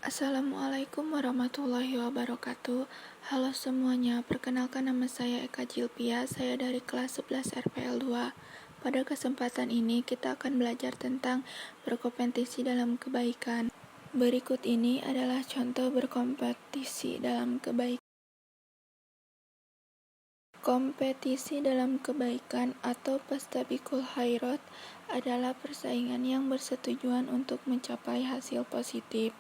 Assalamualaikum warahmatullahi wabarakatuh. Halo semuanya, perkenalkan nama saya Eka Jilpia, saya dari kelas 11 RPL 2. Pada kesempatan ini kita akan belajar tentang berkompetisi dalam kebaikan. Berikut ini adalah contoh berkompetisi dalam kebaikan. Kompetisi dalam kebaikan atau fastabiqul khairat adalah persaingan yang bersetujuan untuk mencapai hasil positif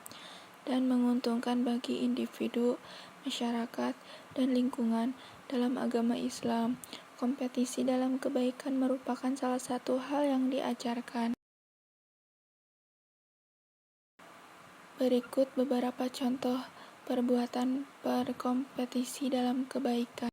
dan menguntungkan bagi individu, masyarakat, dan lingkungan. Dalam agama Islam, kompetisi dalam kebaikan merupakan salah satu hal yang diajarkan. Berikut beberapa contoh perbuatan berkompetisi dalam kebaikan.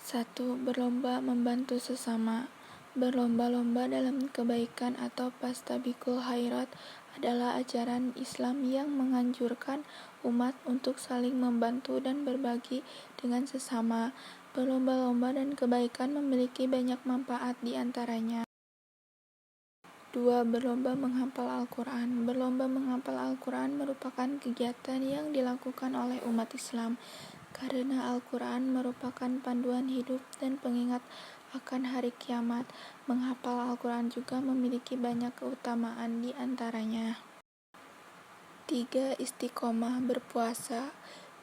1. Berlomba membantu sesama. Berlomba-lomba dalam kebaikan atau fastabiqul khairat adalah ajaran Islam yang menganjurkan umat untuk saling membantu dan berbagi dengan sesama. Berlomba-lomba dan kebaikan memiliki banyak manfaat di antaranya. 2. Berlomba menghafal Al-Quran. Berlomba menghafal Al-Quran merupakan kegiatan yang dilakukan oleh umat Islam karena Al-Quran merupakan panduan hidup dan pengingat akan hari kiamat. Menghafal Al-Quran juga memiliki banyak keutamaan di antaranya. 3. Istiqomah berpuasa.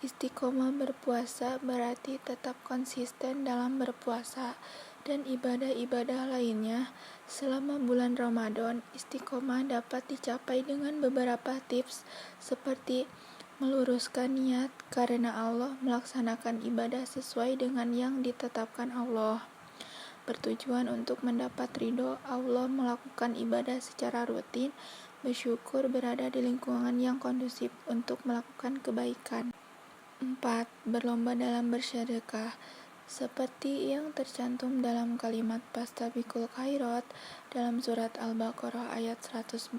Istiqomah berpuasa berarti tetap konsisten dalam berpuasa dan ibadah-ibadah lainnya selama bulan Ramadan. Istiqomah dapat dicapai dengan beberapa tips seperti meluruskan niat karena Allah, melaksanakan ibadah sesuai dengan yang ditetapkan Allah, bertujuan untuk mendapat ridho Allah, melakukan ibadah secara rutin, bersyukur berada di lingkungan yang kondusif untuk melakukan kebaikan. 4. Berlomba dalam bersedekah. Seperti yang tercantum dalam kalimat fastabiqul khairat dalam surat Al-Baqarah ayat 148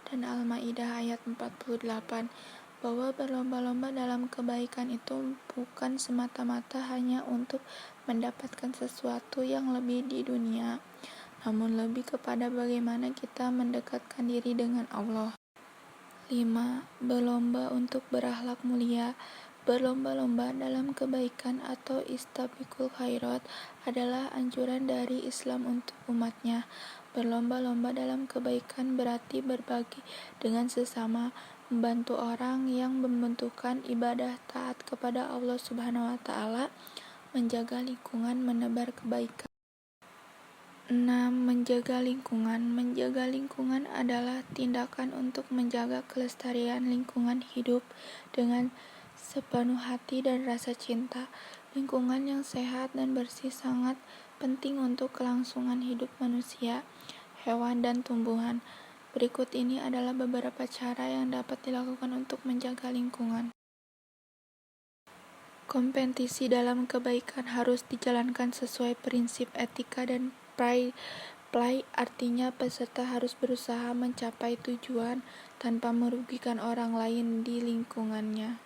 dan Al-Maidah ayat 48, bahwa berlomba-lomba dalam kebaikan itu bukan semata-mata hanya untuk mendapatkan sesuatu yang lebih di dunia, namun lebih kepada bagaimana kita mendekatkan diri dengan Allah. 5. Berlomba untuk berakhlak mulia. Berlomba-lomba dalam kebaikan atau istabiqul khairat adalah anjuran dari Islam untuk umatnya. Berlomba-lomba dalam kebaikan berarti berbagi dengan sesama, membantu orang yang membutuhkan, ibadah, taat kepada Allah Subhanahu wa Ta'ala, menjaga lingkungan, menebar kebaikan. 6. Menjaga lingkungan. Menjaga lingkungan adalah tindakan untuk menjaga kelestarian lingkungan hidup dengan sepenuh hati dan rasa cinta. Lingkungan yang sehat dan bersih sangat penting untuk kelangsungan hidup manusia, hewan, dan tumbuhan. Berikut ini adalah beberapa cara yang dapat dilakukan untuk menjaga lingkungan. Kompetisi dalam kebaikan harus dijalankan sesuai prinsip etika dan play, artinya peserta harus berusaha mencapai tujuan tanpa merugikan orang lain di lingkungannya.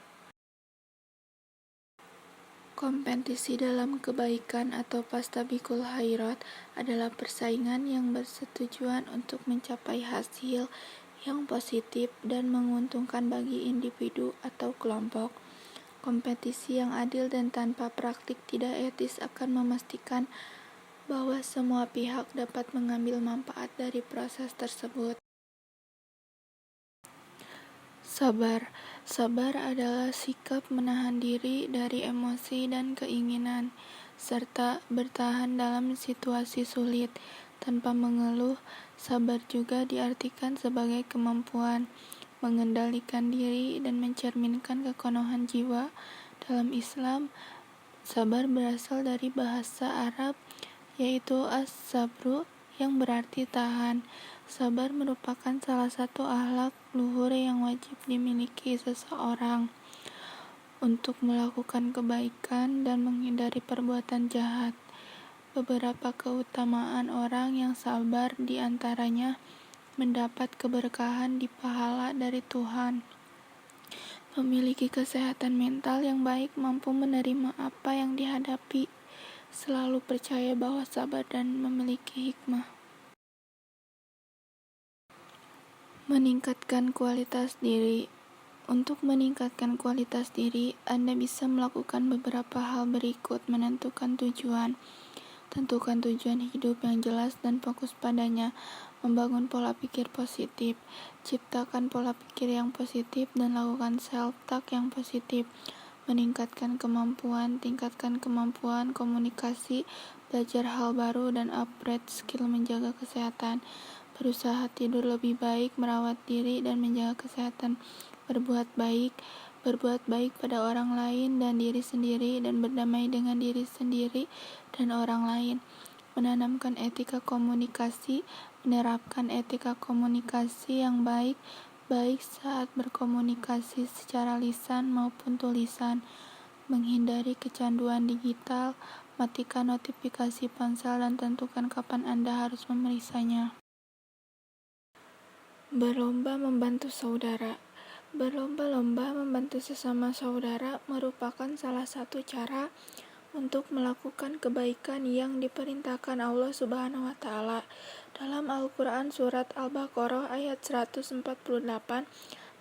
Kompetisi dalam kebaikan atau fastabiqul khairat adalah persaingan yang bersetujuan untuk mencapai hasil yang positif dan menguntungkan bagi individu atau kelompok. Kompetisi yang adil dan tanpa praktik tidak etis akan memastikan bahwa semua pihak dapat mengambil manfaat dari proses tersebut. Sabar. Sabar adalah sikap menahan diri dari emosi dan keinginan, serta bertahan dalam situasi sulit tanpa mengeluh. Sabar juga diartikan sebagai kemampuan mengendalikan diri dan mencerminkan kekonohan jiwa. Dalam Islam, sabar berasal dari bahasa Arab, yaitu as-sabru, yang berarti tahan. Sabar merupakan salah satu akhlak luhur yang wajib dimiliki seseorang untuk melakukan kebaikan dan menghindari perbuatan jahat. Beberapa keutamaan orang yang sabar di antaranya mendapat keberkahan di pahala dari Tuhan, memiliki kesehatan mental yang baik, mampu menerima apa yang dihadapi, selalu percaya bahwa sabar dan memiliki hikmah. Meningkatkan kualitas diri. Untuk meningkatkan kualitas diri, Anda bisa melakukan beberapa hal berikut. Menentukan tujuan. Tentukan tujuan hidup yang jelas dan fokus padanya. Membangun pola pikir positif. Ciptakan pola pikir yang positif dan lakukan self-talk yang positif. Meningkatkan kemampuan. Tingkatkan kemampuan komunikasi, belajar hal baru, dan upgrade skill menjaga kesehatan. Berusaha tidur lebih baik, merawat diri, dan menjaga kesehatan. Berbuat baik pada orang lain dan diri sendiri, dan berdamai dengan diri sendiri dan orang lain. Menanamkan etika komunikasi, menerapkan etika komunikasi yang baik saat berkomunikasi secara lisan maupun tulisan. Menghindari kecanduan digital, matikan notifikasi ponsel dan tentukan kapan Anda harus memeriksanya. Berlomba membantu saudara. Berlomba-lomba membantu sesama saudara merupakan salah satu cara untuk melakukan kebaikan yang diperintahkan Allah Subhanahu wa Ta'ala. Dalam Al-Quran Surat Al-Baqarah ayat 148,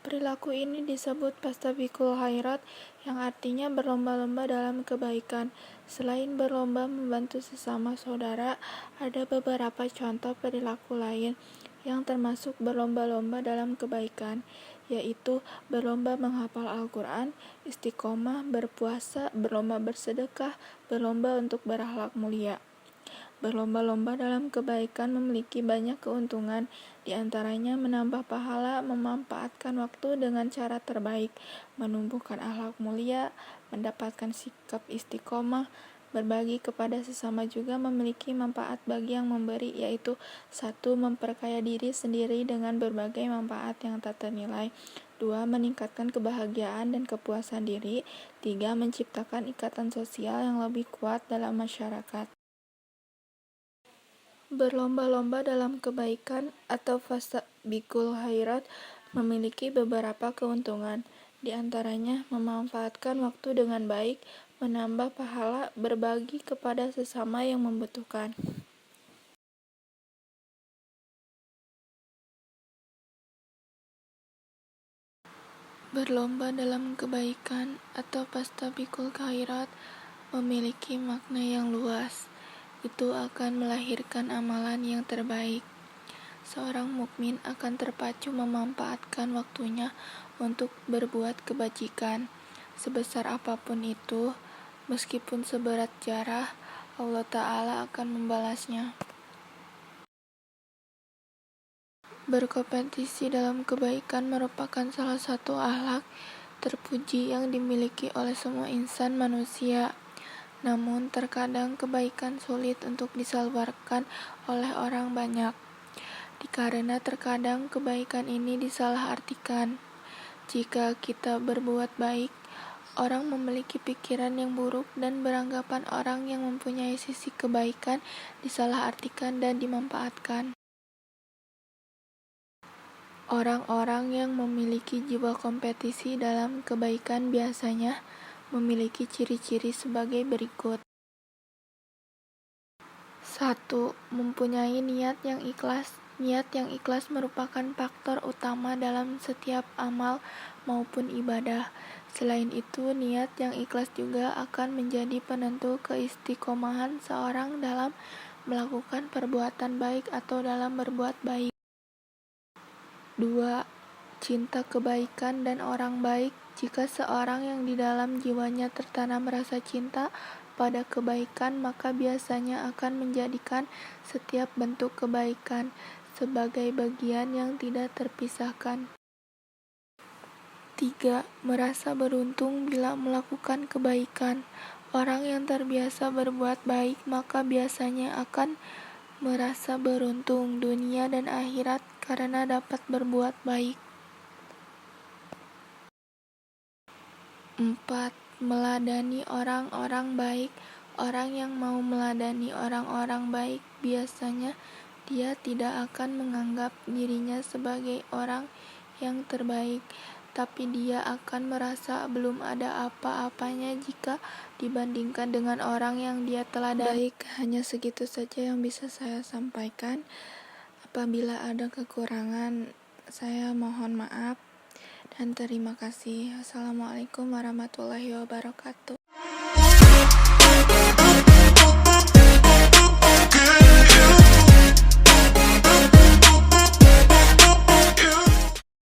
perilaku ini disebut fastabiqul khairat, yang artinya berlomba-lomba dalam kebaikan. Selain berlomba membantu sesama saudara, ada beberapa contoh perilaku lain yang termasuk berlomba-lomba dalam kebaikan, yaitu berlomba menghafal Al-Quran, istiqomah, berpuasa, berlomba bersedekah, berlomba untuk berakhlak mulia. Berlomba-lomba dalam kebaikan memiliki banyak keuntungan, di antaranya menambah pahala, memanfaatkan waktu dengan cara terbaik, menumbuhkan akhlak mulia, mendapatkan sikap istiqomah. Berbagi kepada sesama juga memiliki manfaat bagi yang memberi, yaitu 1. Memperkaya diri sendiri dengan berbagai manfaat yang tak ternilai. 2. Meningkatkan kebahagiaan dan kepuasan diri. 3. Menciptakan ikatan sosial yang lebih kuat dalam masyarakat. Berlomba-lomba dalam kebaikan atau fastabiqul khairat memiliki beberapa keuntungan. Di antaranya memanfaatkan waktu dengan baik, menambah pahala, berbagi kepada sesama yang membutuhkan. Berlomba dalam kebaikan atau fastabiqul khairat memiliki makna yang luas. Itu akan melahirkan amalan yang terbaik. Seorang mukmin akan terpacu memanfaatkan waktunya untuk berbuat kebajikan. Sebesar apapun itu, meskipun seberat jarah, Allah Ta'ala akan membalasnya. Berkompetisi dalam kebaikan merupakan salah satu akhlak terpuji yang dimiliki oleh semua insan manusia. Namun, terkadang kebaikan sulit untuk disalurkan oleh orang banyak. Karena terkadang kebaikan ini disalahartikan. Jika kita berbuat baik, orang memiliki pikiran yang buruk dan beranggapan orang yang mempunyai sisi kebaikan disalahartikan dan dimanfaatkan. Orang-orang yang memiliki jiwa kompetisi dalam kebaikan biasanya memiliki ciri-ciri sebagai berikut. 1. Mempunyai niat yang ikhlas. Niat yang ikhlas merupakan faktor utama dalam setiap amal maupun ibadah. Selain itu, niat yang ikhlas juga akan menjadi penentu keistiqomahan seorang dalam melakukan perbuatan baik atau dalam berbuat baik. 2. Cinta kebaikan dan orang baik. Jika seorang yang di dalam jiwanya tertanam rasa cinta pada kebaikan, maka biasanya akan menjadikan setiap bentuk kebaikan sebagai bagian yang tidak terpisahkan. 3. Merasa beruntung bila melakukan kebaikan. Orang yang terbiasa berbuat baik maka biasanya akan merasa beruntung dunia dan akhirat karena dapat berbuat baik. 4. Meladani orang-orang baik. Orang yang mau meladani orang-orang baik biasanya dia tidak akan menganggap dirinya sebagai orang yang terbaik, tapi dia akan merasa belum ada apa-apanya jika dibandingkan dengan orang yang dia teladani. Baik, hanya segitu saja yang bisa saya sampaikan. Apabila ada kekurangan, Saya mohon maaf dan terima kasih. Assalamualaikum warahmatullahi wabarakatuh.